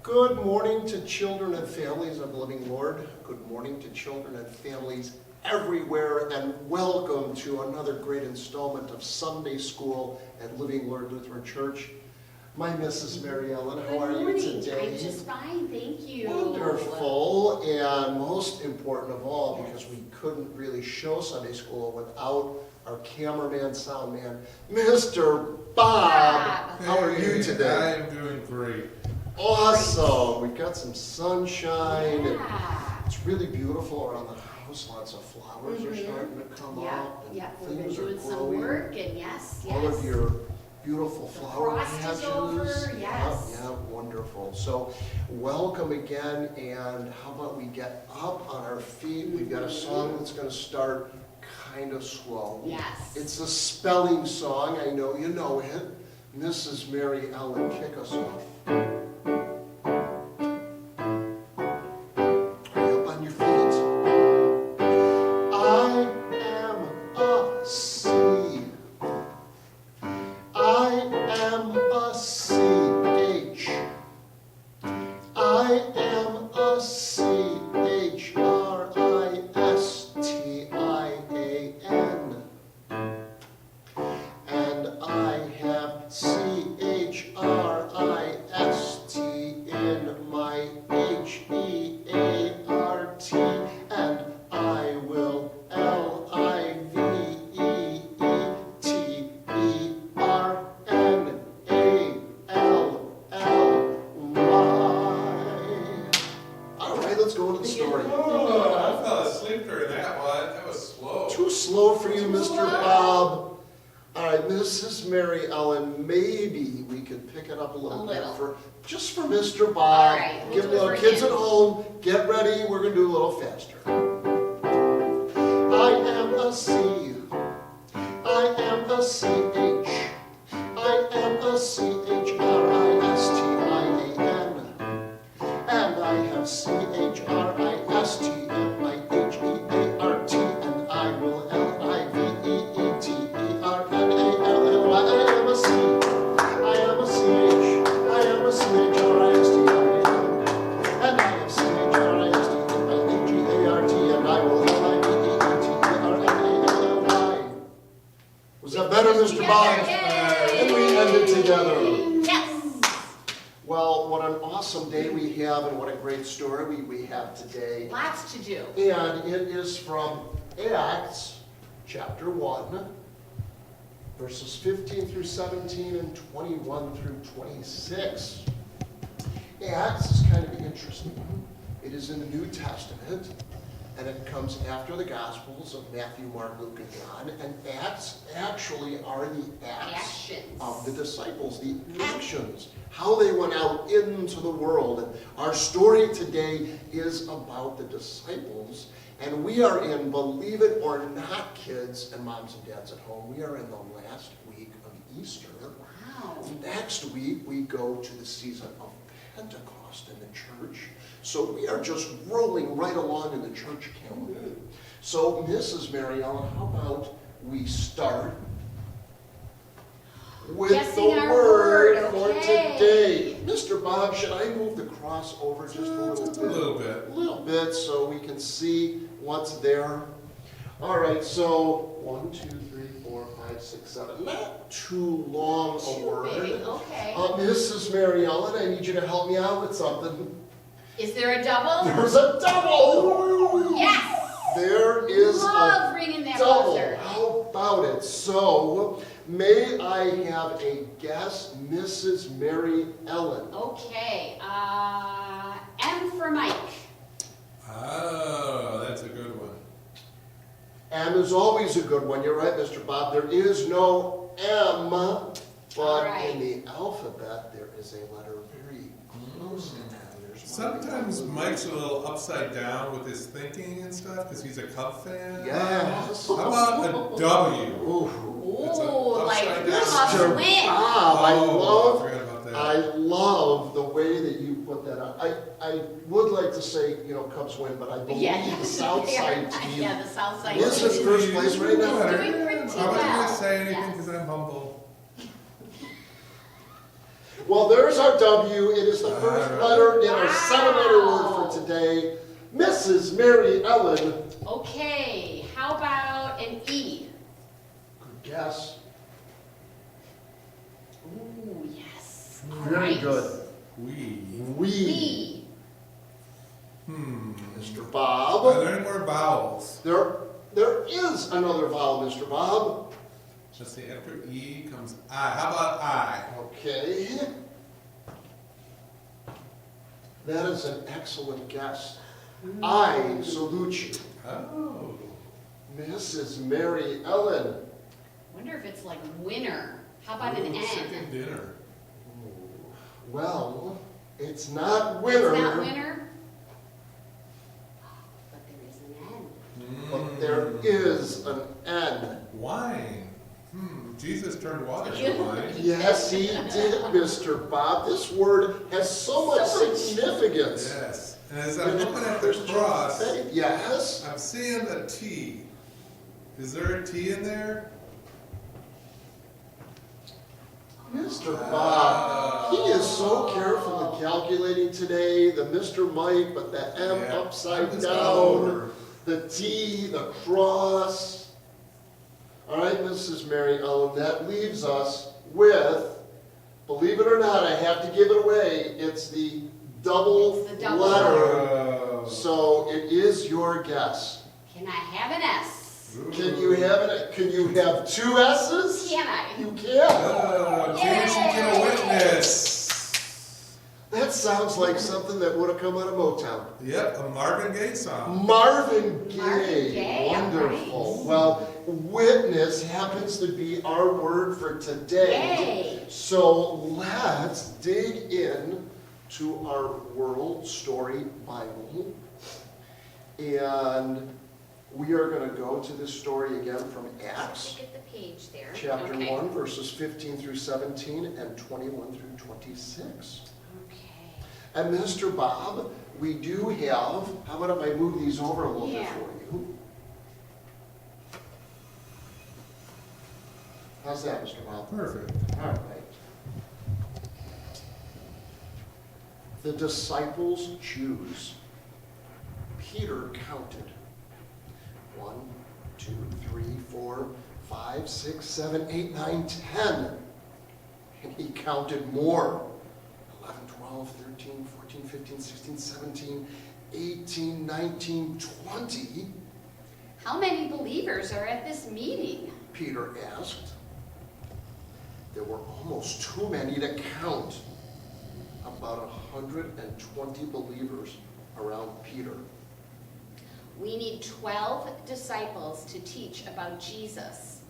Good morning to children and families of the living Lord. Good morning to children and families everywhere, and welcome to another great installment of Sunday School at Living Lord Lutheran Church. My Mrs. Mary Ellen, how are you today? I'm just fine, thank you. Wonderful, and most important of all, because we couldn't really show Sunday School without our cameraman, sound man, Mr. Bob. How are you today? I am doing great. Awesome. We've got some sunshine. And Yeah. it's really beautiful around the house. Lots of flowers are starting to come up. And Yeah, we've been things are doing some growing. work, and yes. All of your beautiful flower frost patches. is over, yes. Yeah, wonderful. So welcome again, and how about we get up on our feet? We've got a song that's going to start kind of slow. Yes. It's a spelling song. I know you know it. Mrs. Mary Ellen, kick us off. Just for Mr. Bob. All right, we'll Give do it for kids him. at home, get ready, we're going to do a little faster. I am a C. I am a C-H. I am a C-H-R-I-S-T-I-A-N. And I have C-H-R-I-S-T-M-I-H-E-A-R-T. And I will L-I-V-E-E-T-E-R-N-A-L-L-Y. I am a C. I am a C-H. I am a C-H-R-I-S-T-I-A-N, and I am C-H-R-I-S-T-M-I-H-E-A-R-T, and I will L-I-V-E-E-T-E-R-N-A-L-L-Y. Was that better, Mr. Bob? And we ended together. Yes. Well, what an awesome day we have, and what a great story we have today. Lots to do. And it is from Acts chapter 1. Verses 15 through 17 and 21 through 26. Acts is kind of interesting. It is in the New Testament, and it comes after the Gospels of Matthew, Mark, Luke, and John. And Acts actually are the acts of the disciples, the actions, how they went out into the world. And our story today is about the disciples. And we are in, believe it or not, kids and moms and dads at home, we are in the last week of Easter. Wow. Next week, we go to the season of Pentecost in the church. So we are just rolling right along in the church calendar. So, Mrs. Mary Ellen, how about we start with Guessing the our word word, for okay. today. Mr. Bob, should I move the cross over just a little bit? A little bit. A little bit, so we can see what's there. All right, so 1, 2, 3, 4, 5, 6, 7. Not too long a Too word. big, okay. Mrs. Mary Ellen, I need you to help me out with something. Is there a double? There's a double! Yes! There is Love a ringing that double. buzzer. How about it? So, may I have a guess, Mrs. Mary Ellen? Okay. M for Mike. Oh, that's a good one. M is always a good one. You're right, Mr. Bob. There is no M, but right. in the alphabet, there is a letter very close to that. There's one. Sometimes Mike's a little upside down with his thinking and stuff because he's a Cub fan. Yes. How about a W? Ooh. It's Ooh, like upside down. Must Mr. win. Bob, Oh, I forgot about that. I love the way that you put that out. I would like to say, Cubs win, but I believe the South Side team Yeah, the South Side is in team. first place right now. It's doing pretty I'm not going well. to say anything Yes. because I'm humble. Well, there's our W. It is the first letter in our 7-letter word Wow. for today. Mrs. Mary Ellen. Okay, how about an E? Good guess. Ooh, yes. All Very right. good. We. We. Hmm. Mr. Are Bob. there any more vowels? There is another vowel, Mr. Bob. Let's see, after E comes I. How about I? Okay. That is an excellent guess. I salute you. Oh. Mrs. Mary Ellen. Wonder if it's like winner. How about an Ooh, N? chicken dinner. Well, it's not winner. It's not winner? But there is an N. But there is an N. Wine. Jesus turned water into wine. Yes, he did, Mr. Bob. This word has so much significance. Yes. And as I'm looking at the cross, Yes. I'm seeing a T. Is there a T in there? Mr. Bob, he is so careful in calculating today. The Mr. Mike, but the M Yeah, upside I'm just all down, over. the T, the cross. All right, Mrs. Mary Ellen, that leaves us with, believe it or not, I have to give it away. It's the double It's the double letter. Oh. So it is your guess. Can I have an S? Can you have two S's? Can I? You can. Can't you get a witness? That sounds like something that would have come out of Motown. Yep, a Marvin Gaye song. Marvin Gaye. Marvin Gaye, all Wonderful. right. Well, witness happens to be our word for today. Yay. So let's dig in to our World Story Bible. And we are going to go to this story again from Acts, Look at the page there. chapter Okay. 1, verses 15 through 17 and 21 through 26. Okay. And Mr. Bob, we do have, how about if I move these over a little bit Yeah. for you? How's that, Mr. Bob? Perfect. All right. The disciples choose. Peter counted. 1, 2, 3, 4, 5, 6, 7, 8, 9, 10. And he counted more. 11, 12, 13, 14, 15, 16, 17, 18, 19, 20. How many believers are at this meeting? Peter asked. There were almost too many to count. About 120 believers around Peter. We need 12 disciples to teach about Jesus.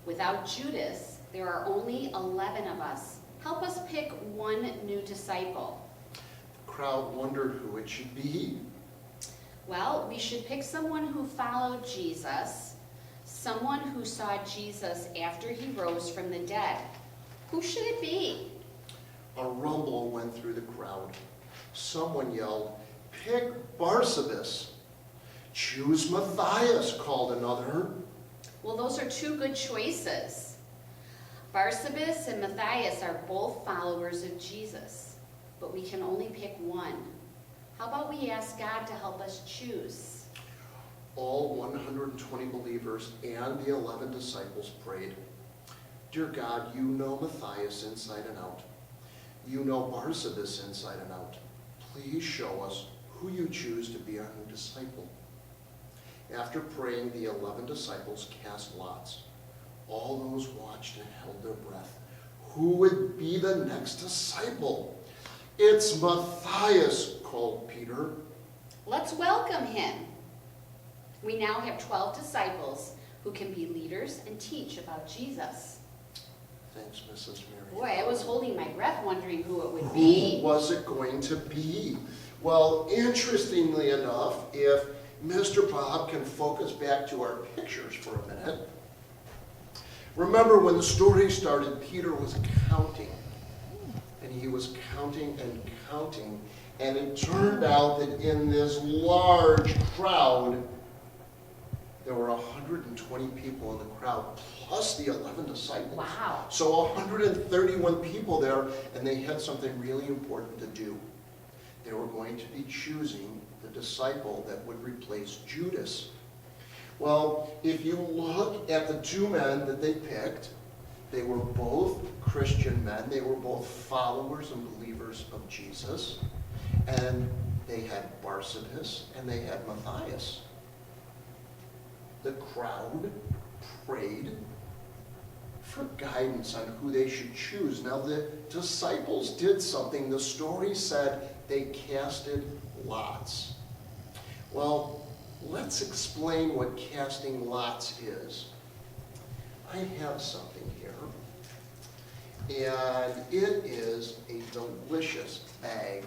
Without Judas, there are only 11 of us. Help us pick one new disciple. The crowd wondered who it should be. Well, we should pick someone who followed Jesus, someone who saw Jesus after he rose from the dead. Who should it be? A rumble went through the crowd. Someone yelled, "Pick Barsabbas." "Choose Matthias," called another. Well, those are two good choices. Barsabbas and Matthias are both followers of Jesus, but we can only pick one. How about we ask God to help us choose? All 120 believers and the 11 disciples prayed. "Dear God, you know Matthias inside and out. You know Barsabbas inside and out. Please show us who you choose to be our new disciple." After praying, the 11 disciples cast lots. All those watched and held their breath. Who would be the next disciple? "It's Matthias," called Peter. Let's welcome him. We now have 12 disciples who can be leaders and teach about Jesus. Thanks, Mrs. Mary. Boy, I was holding my breath wondering who it would Who be. was it going to be? Well, interestingly enough, if Mr. Bob can focus back to our pictures for a minute. Remember when the story started, Peter was counting. And he was counting and counting. And it turned out that in this large crowd, there were 120 people in the crowd, plus the 11 disciples. Wow. So 131 people there, and they had something really important to do. They were going to be choosing the disciple that would replace Judas. Well, if you look at the two men that they picked, they were both Christian men. They were both followers and believers of Jesus. And they had Barsabbas and they had Matthias. The crowd prayed for guidance on who they should choose. Now, the disciples did something. The story said they casted lots. Well, let's explain what casting lots is. I have something here, and it is a delicious bag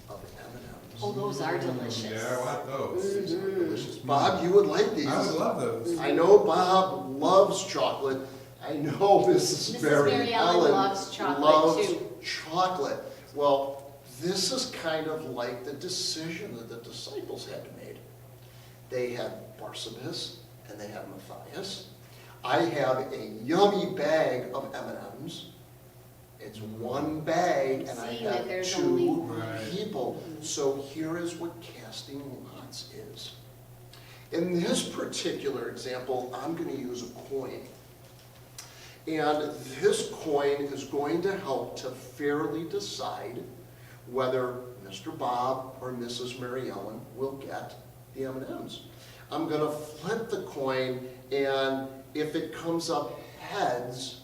of M&Ms. Oh, those are delicious. Yeah, I want those. These are delicious. Bob, you would like these. I would love those. I know Bob loves chocolate. I know Mrs. Mary Ellen loves chocolate loves too. chocolate. Well, this is kind of like the decision that the disciples had to make. They had Barsabbas and they had Matthias. I have a yummy bag of M&Ms. It's one bag, and I Seeing that have there's two only- people. So here is what casting lots is. In this particular example, I'm going to use a coin. And this coin is going to help to fairly decide whether Mr. Bob or Mrs. Mary Ellen will get the M&Ms. I'm going to flip the coin, and if it comes up heads,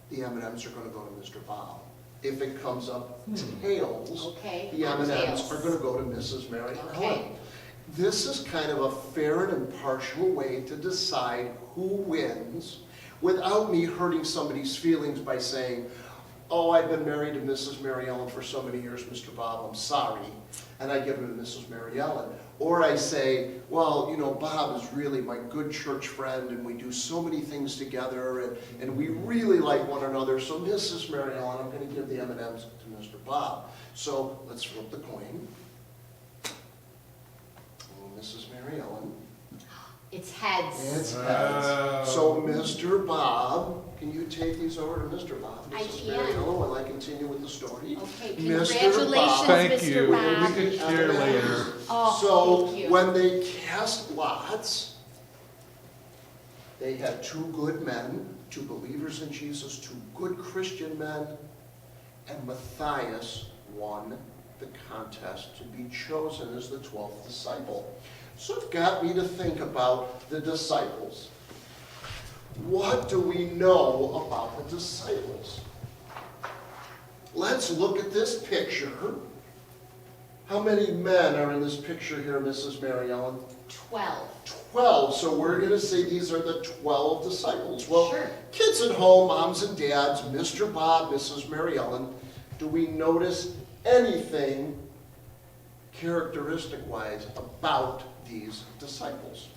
the M&Ms are going to go to Mr. Bob. If it comes up tails, Okay, the M&Ms tails. are going to go to Mrs. Mary Okay. Ellen. This is kind of a fair and impartial way to decide who wins without me hurting somebody's feelings by saying, oh, I've been married to Mrs. Mary Ellen for so many years, Mr. Bob, I'm sorry, and I give it to Mrs. Mary Ellen. Or I say, well, you know, Bob is really my good church friend, and we do so many things together, and we really like one another, so Mrs. Mary Ellen, I'm going to give the M&Ms to Mr. Bob. So let's flip the coin. Mrs. Mary Ellen. It's heads. It's Wow. heads. So Mr. Bob, can you take these over to Mr. Bob? I Mrs. can. Mary Ellen, while I continue with the story. Okay, Mr. congratulations, Bob. Thank Mr. you. Bob. We could share later. Oh, So thank you. when they cast lots, they had two good men, two believers in Jesus, two good Christian men, and Matthias won the contest to be chosen as the 12th disciple. So it got me to think about the disciples. What do we know about the disciples? Let's look at this picture. How many men are in this picture here, Mrs. Mary Ellen? 12. 12. So we're going to say these are the 12 disciples. Well, Sure. kids at home, moms and dads, Mr. Bob, Mrs. Mary Ellen, do we notice anything characteristic-wise about these disciples?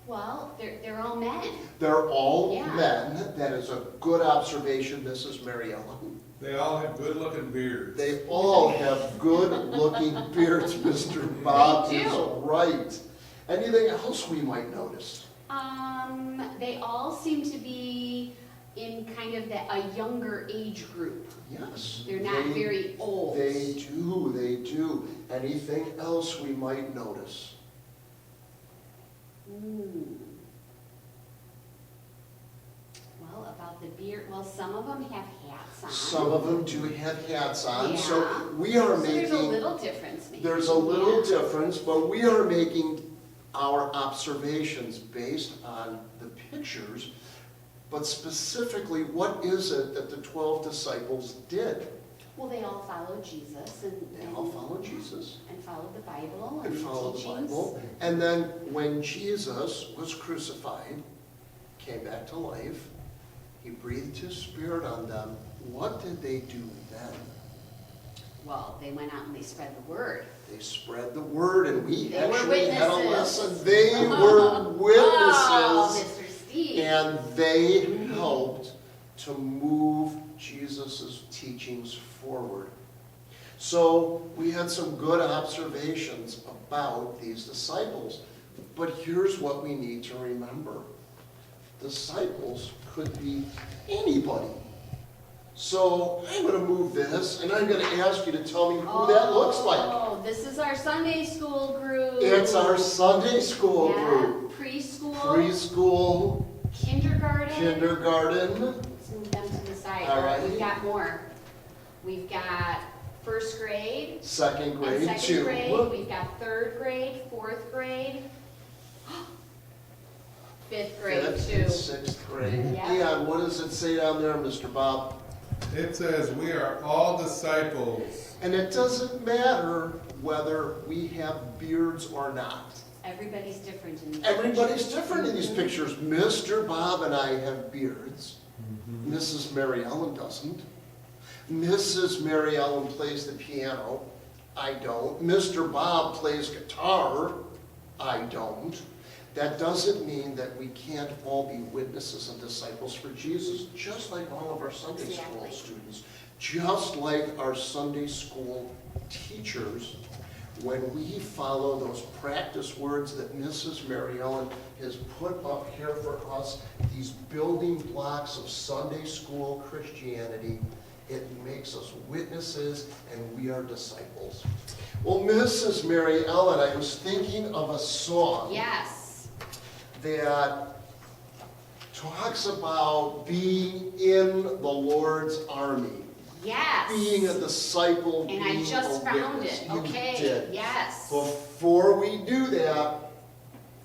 Well, they're all men. They're all Yeah. men. That is a good observation, Mrs. Mary Ellen. They all have good-looking beards. They all have good-looking beards, Mr. Bob They do. is right. Anything else we might notice? They all seem to be in kind of a younger age group. Yes. They're not very old. They do. Anything else we might notice? Well, about the beard, well, some of them have hats on. Some of them do have hats on, Yeah. so we are So there's a making, little difference maybe. there's a little Yeah. difference, but we are making our observations based on the pictures. But specifically, what is it that the 12 disciples did? Well, they all followed Jesus and They all followed Jesus and followed the Bible and and followed the teachings. Bible. And then when Jesus was crucified, came back to life, he breathed his spirit on them. What did they do then? Well, they went out and they spread the word. They spread the word, and we They were actually had a witnesses. lesson. They were Oh, witnesses, Mr. Steve. and they helped to move Jesus' teachings forward. So we had some good observations about these disciples. But here's what we need to remember. Disciples could be anybody. So I'm going to move this, and I'm going to ask you to tell me who that looks like. Oh, this is our Sunday school group. It's our Sunday school Yeah, group. preschool. Preschool, Kindergarten. kindergarten. Let's move them to the side. All right. We've got more. We've got first grade. Second grade, And two. second grade. We've got third grade, fourth grade. Fifth grade, Fifth too. and sixth grade. Yeah. And what does it say down there, Mr. Bob? It says, we are all disciples. And it doesn't matter whether we have beards or not. Everybody's different in these Everybody's pictures. different in these pictures. Mr. Bob and I have beards. Mrs. Mary Ellen doesn't. Mrs. Mary Ellen plays the piano. I don't. Mr. Bob plays guitar. I don't. That doesn't mean that we can't all be witnesses and disciples for Jesus, just like all of our Sunday school Exactly. students, just like our Sunday school teachers. When we follow those practice words that Mrs. Mary Ellen has put up here for us, these building blocks of Sunday school Christianity, it makes us witnesses and we are disciples. Well, Mrs. Mary Ellen, I was thinking of a song Yes. that talks about being in the Lord's army, Yes. being a disciple, And being I just a found witness. it. You Okay. did. Yes. Before we do that,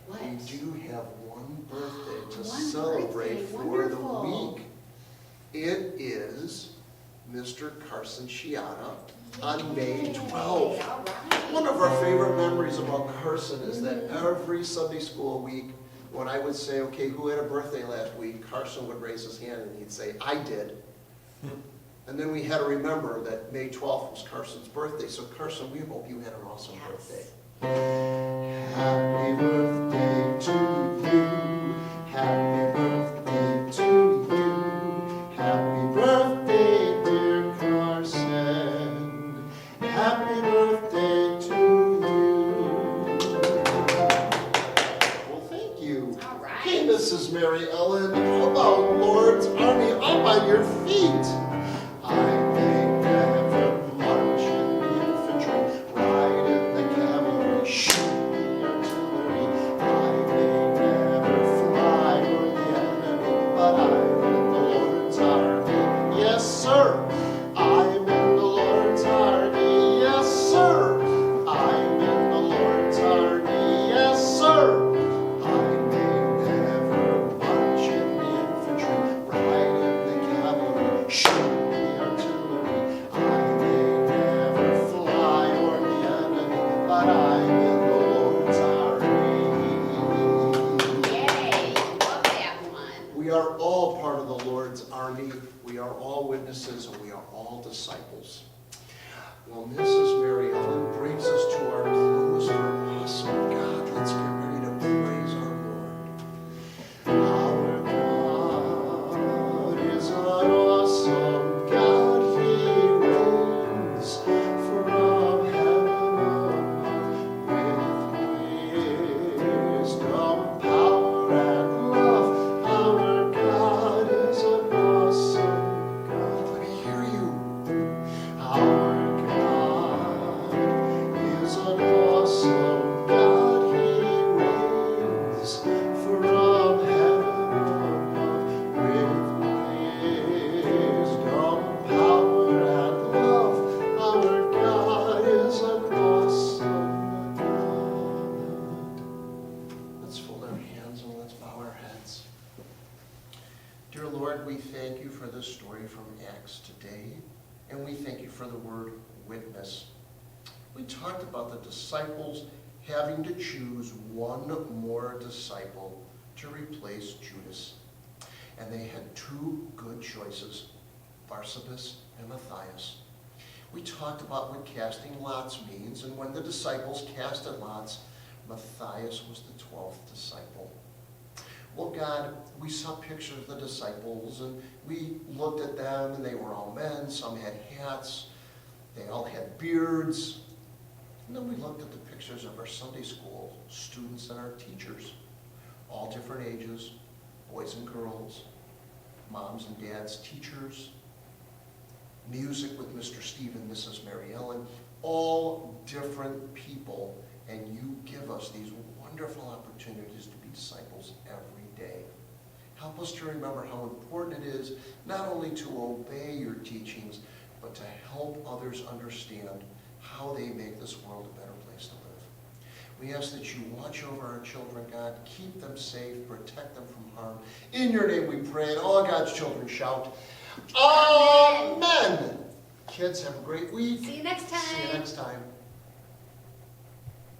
What? we do have one birthday to One celebrate birthday. for Wonderful. the week. It is Mr. Carson Chiata on May 12th. All right. One of our favorite memories about Carson is that every Sunday school week, when I would say, okay, who had a birthday last week, Carson would raise his hand and he'd say, I did. And then we had to remember that May 12th was Carson's birthday. So Carson, we hope you had an awesome Yes. birthday. Happy birthday to you. Happy birthday to you. Happy birthday, dear Carson. Happy birthday to you. Well, thank you. All right. Hey, Mrs. Mary Ellen, how about Lord's Army up on your feet? I may never march in the infantry, ride in the cavalry, shoot the artillery. I may never fly for the enemy, but I'm in the Lord's army. Yes, sir. I'm in the Lord's army. Yes, sir. I'm in the Lord's army. Yes, sir. I may never march in the infantry, ride in the cavalry, shoot the artillery. I may never fly o'er the enemy, but I'm in the Lord's army. Yay. Love that one. We are all part of the Lord's army. We are all witnesses and we are all disciples. Well, Mrs. Mary Ellen brings us to our close for awesome God. Let's get ready to praise our Lord. Our God is an awesome God. He reigns from heaven with wisdom, power, and love. Our God is an awesome God. Let me hear you. Our God is an awesome God. He reigns from heaven above with wisdom, power, and love. Our God is an awesome God. Let's fold our hands and let's bow our heads. Dear Lord, we thank you for this story from Acts today, and we thank you for the word witness. We talked about the disciples having to choose one more disciple to replace Judas. And they had two good choices, Barsabbas and Matthias. We talked about what casting lots means, and when the disciples casted lots, Matthias was the 12th disciple. Well, God, we saw pictures of the disciples, and we looked at them, and they were all men. Some had hats. They all had beards. And then we looked at the pictures of our Sunday school students and our teachers, all different ages, boys and girls, moms and dads, teachers, music with Mr. Steve and Mrs. Mary Ellen, all different people, and you give us these wonderful opportunities to be disciples every day. Help us to remember how important it is not only to obey your teachings, but to help others understand how they make this world a better place to live. We ask that you watch over our children, God, keep them safe, protect them from harm. In your name we pray, and all God's children shout, Amen. Kids, have a great week. See you next time. See you next time.